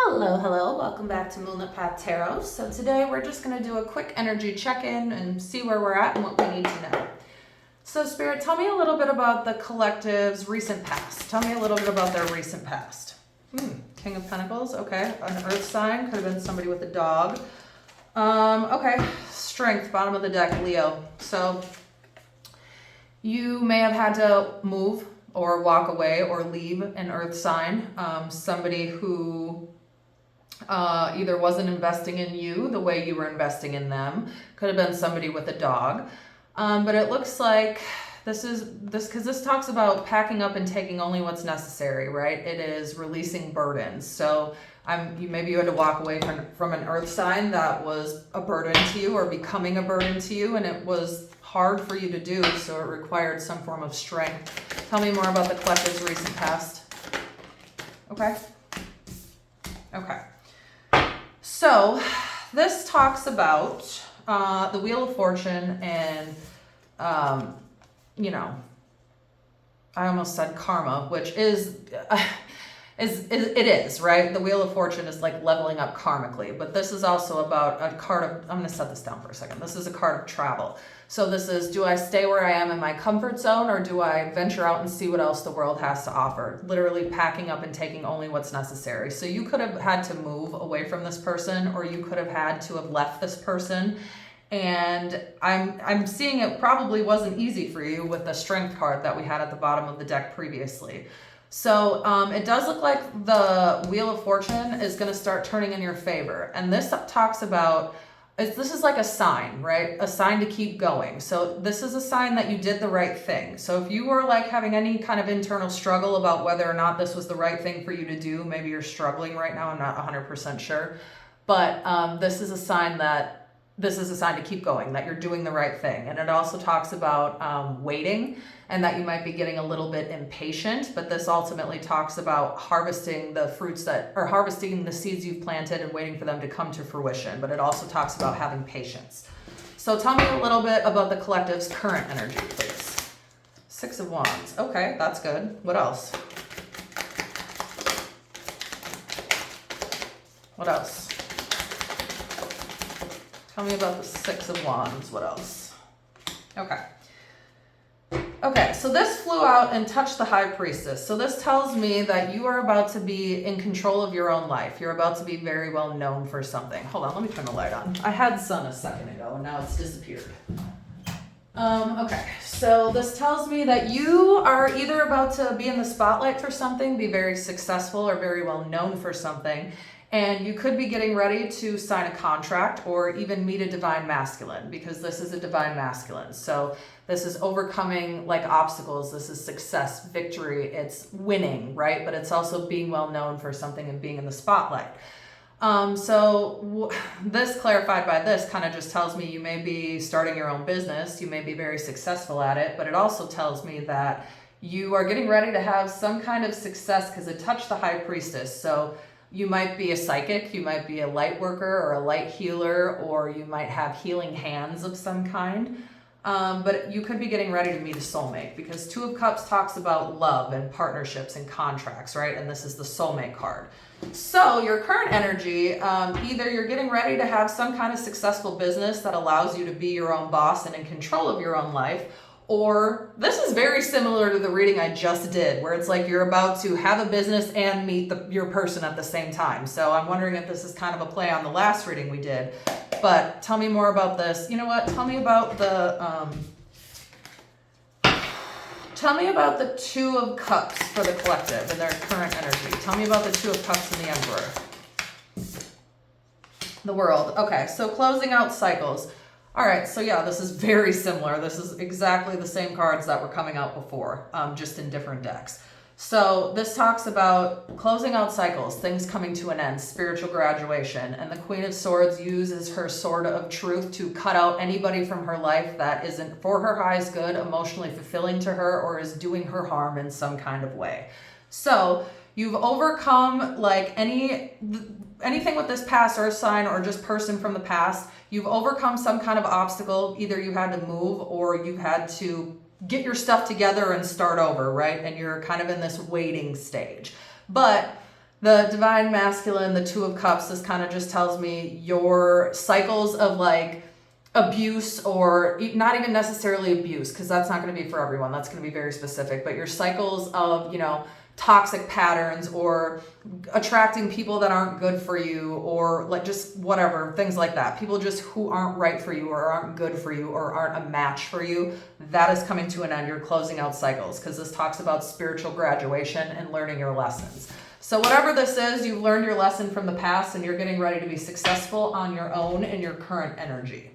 Hello, hello. Welcome back to Moonlit Path Tarot. So today we're just going to do a quick energy check-in and see where we're at and what we need to know. So Spirit, tell me a little bit about the collective's recent past. Tell me a little bit about their recent past. King of Pentacles, okay. An earth sign, could have been somebody with a dog. Okay. Strength, bottom of the deck, Leo. So you may have had to move or walk away or leave an earth sign. Somebody who either wasn't investing in you the way you were investing in them. Could have been somebody with a dog. But it looks like because this talks about packing up and taking only what's necessary, right? It is releasing burdens. So maybe you had to walk away from an earth sign that was a burden to you or becoming a burden to you, and it was hard for you to do, so it required some form of strength. Tell me more about the collective's recent past. Okay. So this talks about the Wheel of Fortune and, I almost said karma, which is right? The Wheel of Fortune is like leveling up karmically, but this is also about a card of, I'm going to set this down for a second. This is a card of travel. So this is, do I stay where I am in my comfort zone, or do I venture out and see what else the world has to offer? Literally packing up and taking only what's necessary. So you could have had to move away from this person, or you could have had to have left this person. And I'm seeing it probably wasn't easy for you with the strength card that we had at the bottom of the deck previously. So it does look like the Wheel of Fortune is going to start turning in your favor. And this talks about, this is like a sign, right? A sign to keep going. So this is a sign that you did the right thing. So if you were like having any kind of internal struggle about whether or not this was the right thing for you to do, maybe you're struggling right now, I'm not 100% sure. But this is a sign to keep going, that you're doing the right thing. And it also talks about waiting, and that you might be getting a little bit impatient, but this ultimately talks about harvesting harvesting the seeds you've planted and waiting for them to come to fruition. But it also talks about having patience. So tell me a little bit about the collective's current energy, please. Six of Wands. Okay, that's good. What else? What else? Tell me about the Six of Wands. What else? Okay, so this flew out and touched the High Priestess. So this tells me that you are about to be in control of your own life. You're about to be very well known for something. Hold on, let me turn the light on. I had sun a second ago and now it's disappeared. Okay, so this tells me that you are either about to be in the spotlight for something, be very successful or very well known for something, and you could be getting ready to sign a contract or even meet a divine masculine, because this is a divine masculine. So this is overcoming like obstacles. This is success, victory. It's winning, right? But it's also being well known for something and being in the spotlight. This clarified by this kind of just tells me you may be starting your own business. You may be very successful at it, but it also tells me that you are getting ready to have some kind of success because it touched the High Priestess. So you might be a psychic, you might be a light worker or a light healer, or you might have healing hands of some kind. But you could be getting ready to meet a soulmate, because Two of Cups talks about love and partnerships and contracts, right? And this is the soulmate card. So your current energy, either you're getting ready to have some kind of successful business that allows you to be your own boss and in control of your own life, or this is very similar to the reading I just did, where it's like you're about to have a business and meet your person at the same time. So I'm wondering if this is kind of a play on the last reading we did. But tell me more about this. You know what? Tell me about the Two of Cups for the collective and their current energy. Tell me about the Two of Cups and the Emperor. The World. Okay, so closing out cycles. All right, so yeah, this is very similar. This is exactly the same cards that were coming out before, just in different decks. So this talks about closing out cycles, things coming to an end, spiritual graduation. And the Queen of Swords uses her sword of truth to cut out anybody from her life that isn't for her highest good, emotionally fulfilling to her, or is doing her harm in some kind of way. So you've overcome like anything with this past earth sign or just person from the past. You've overcome some kind of obstacle. Either you had to move or you had to get your stuff together and start over, right? And you're kind of in this waiting stage. But The divine masculine, the Two of Cups, this kind of just tells me your cycles of like abuse, or not even necessarily abuse, because that's not going to be for everyone. That's going to be very specific. But your cycles of, you know, toxic patterns, or attracting people that aren't good for you, or like just whatever, things like that. People just who aren't right for you, or aren't good for you, or aren't a match for you. That is coming to an end. You're closing out cycles, because this talks about spiritual graduation and learning your lessons. So whatever this is, you've learned your lesson from the past, and you're getting ready to be successful on your own in your current energy.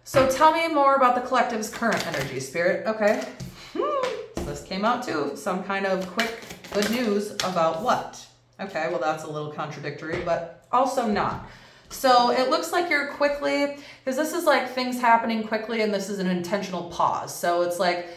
So tell me more about the collective's current energy, Spirit. Okay. So this came out too. Some kind of quick good news about what? Okay, well that's a little contradictory, but also not. So it looks like you're quickly, because this is like things happening quickly, and this is an intentional pause. So it's like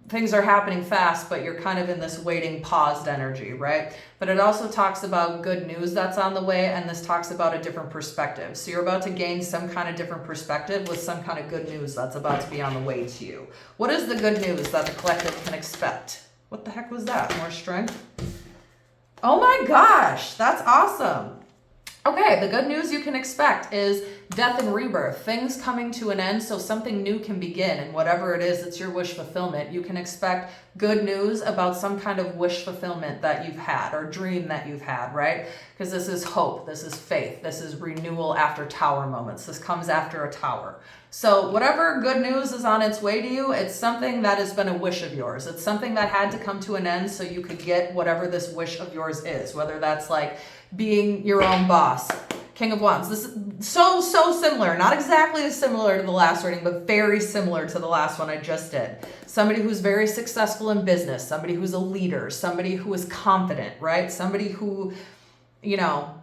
things are happening fast, but you're kind of in this waiting, paused energy, right? But it also talks about good news that's on the way, and this talks about a different perspective. So you're about to gain some kind of different perspective with some kind of good news that's about to be on the way to you. What is the good news that the collective can expect? What the heck was that? More strength? Oh my gosh, that's awesome. Okay, the good news you can expect is death and rebirth, things coming to an end so something new can begin, and whatever it is, it's your wish fulfillment. You can expect good news about some kind of wish fulfillment that you've had, or dream that you've had, right? Because this is hope, this is faith, this is renewal after tower moments. This comes after a tower. So whatever good news is on its way to you, it's something that has been a wish of yours. It's something that had to come to an end so you could get whatever this wish of yours is, whether that's like being your own boss. King of Wands. This is so similar. Not exactly as similar to the last reading, but very similar to the last one I just did. Somebody who's very successful in business, somebody who's a leader, somebody who is confident, right? Somebody who, you know,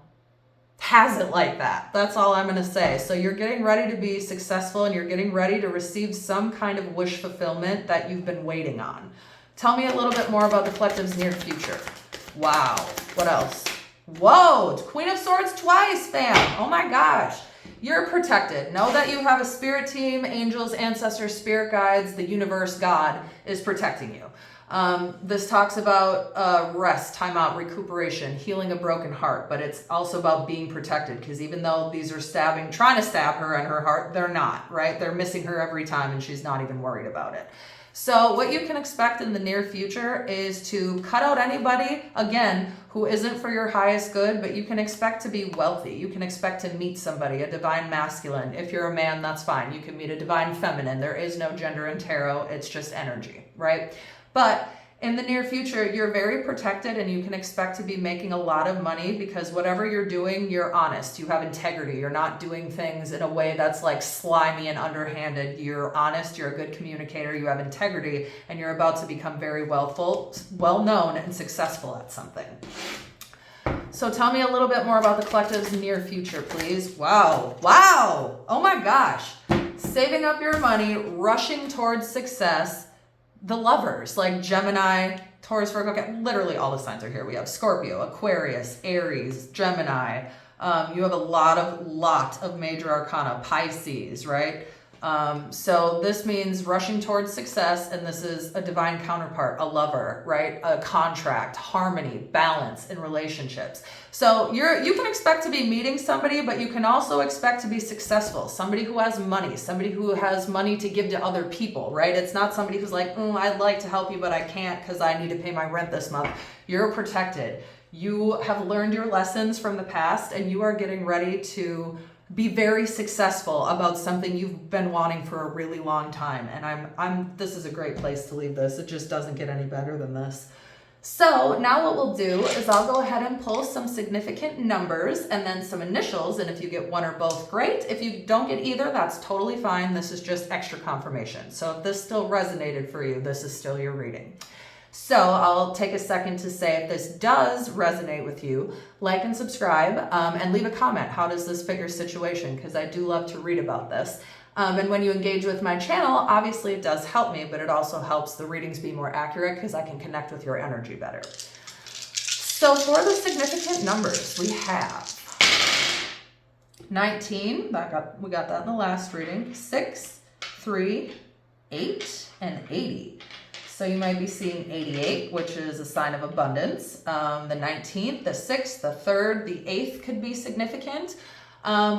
has it like that. That's all I'm going to say. So you're getting ready to be successful, and you're getting ready to receive some kind of wish fulfillment that you've been waiting on. Tell me a little bit more about the collective's near future. Wow. What else? Whoa, Queen of Swords twice, fam. Oh my gosh. You're protected. Know that you have a spirit team, angels, ancestors, spirit guides, the universe, God is protecting you. This talks about rest, time out, recuperation, healing a broken heart, but it's also about being protected, because even though these are trying to stab her in her heart, they're not, right? They're missing her every time, and she's not even worried about it. So what you can expect in the near future is to cut out anybody, again, who isn't for your highest good, but you can expect to be wealthy. You can expect to meet somebody, a divine masculine. If you're a man, that's fine. You can meet a divine feminine. There is no gender in tarot. It's just energy, right? But in the near future, you're very protected, and you can expect to be making a lot of money, because whatever you're doing, you're honest. You have integrity. You're not doing things in a way that's like slimy and underhanded. You're honest. You're a good communicator. You have integrity, and you're about to become very well known and successful at something. So tell me a little bit more about the collective's near future, please. Wow. Oh my gosh. Saving up your money, rushing towards success. The lovers, like Gemini, Taurus, Virgo, okay, literally all the signs are here. We have Scorpio, Aquarius, Aries, Gemini. You have a lot of major arcana, Pisces, right? So this means rushing towards success, and this is a divine counterpart, a lover, right? A contract, harmony, balance in relationships. So you can expect to be meeting somebody, but you can also expect to be successful. Somebody who has money to give to other people, right? It's not somebody who's like, I'd like to help you, but I can't because I need to pay my rent this month. You're protected. You have learned your lessons from the past, and you are getting ready to be very successful about something you've been wanting for a really long time. And this is a great place to leave this. It just doesn't get any better than this. So now what we'll do is I'll go ahead and pull some significant numbers and then some initials. And if you get one or both, great. If you don't get either, that's totally fine. This is just extra confirmation. So if this still resonated for you, this is still your reading. So I'll take a second to say if this does resonate with you, like and subscribe, and leave a comment. How does this fit your situation? Because I do love to read about this. And when you engage with my channel, obviously it does help me, but it also helps the readings be more accurate because I can connect with your energy better. So for the significant numbers, we have 19, we got that in the last reading, 6, 3, 8, and 80. So you might be seeing 88, which is a sign of abundance. The 19th, the 6th, the 3rd, the 8th could be significant.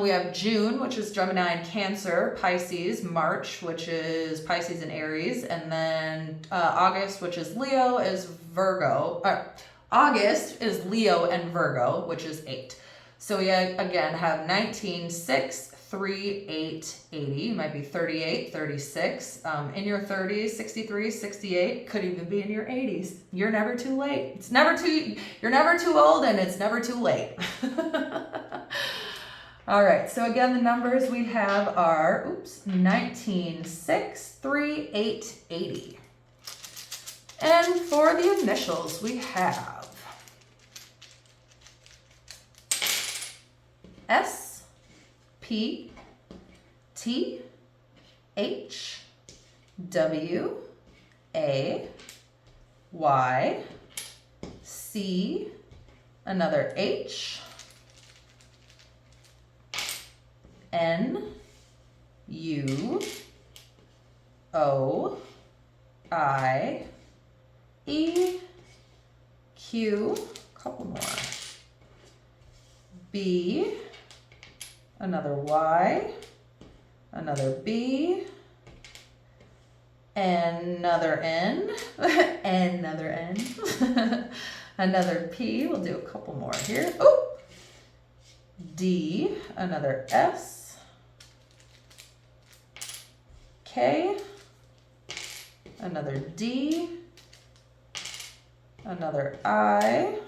We have June, which is Gemini and Cancer, Pisces, March, which is Pisces and Aries, and then August, which is Leo, is Virgo. August is Leo and Virgo, which is 8. So we again have 19, 6, 3, 8, 80. You might be 38, 36, in your 30s, 63, 68, could even be in your 80s. You're never too late. You're never too old, and it's never too late. All right, so again, the numbers we have are, 19, 6, 3, 8, 80. And for the initials, we have S, P, T, H, W, A, Y, C, another H, N, U, O, I, E, Q, couple more, B, another Y, another B, another N, another N, another P, we'll do a couple more here, oh, D, another S, K, another D, another I,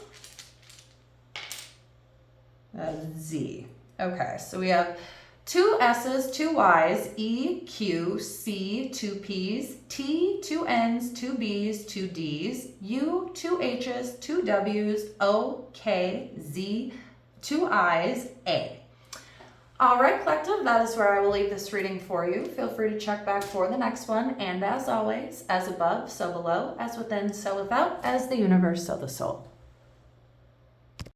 Z. Okay, so we have 2 S's, 2 Y's, E, Q, C, 2 P's, T, 2 N's, 2 B's, 2 D's, U, 2 H's, 2 W's, O, K, Z, 2 I's, A. All right, collective, that is where I will leave this reading for you. Feel free to check back for the next one. And as always, as above, so below, as within, so without, as the universe, so the soul.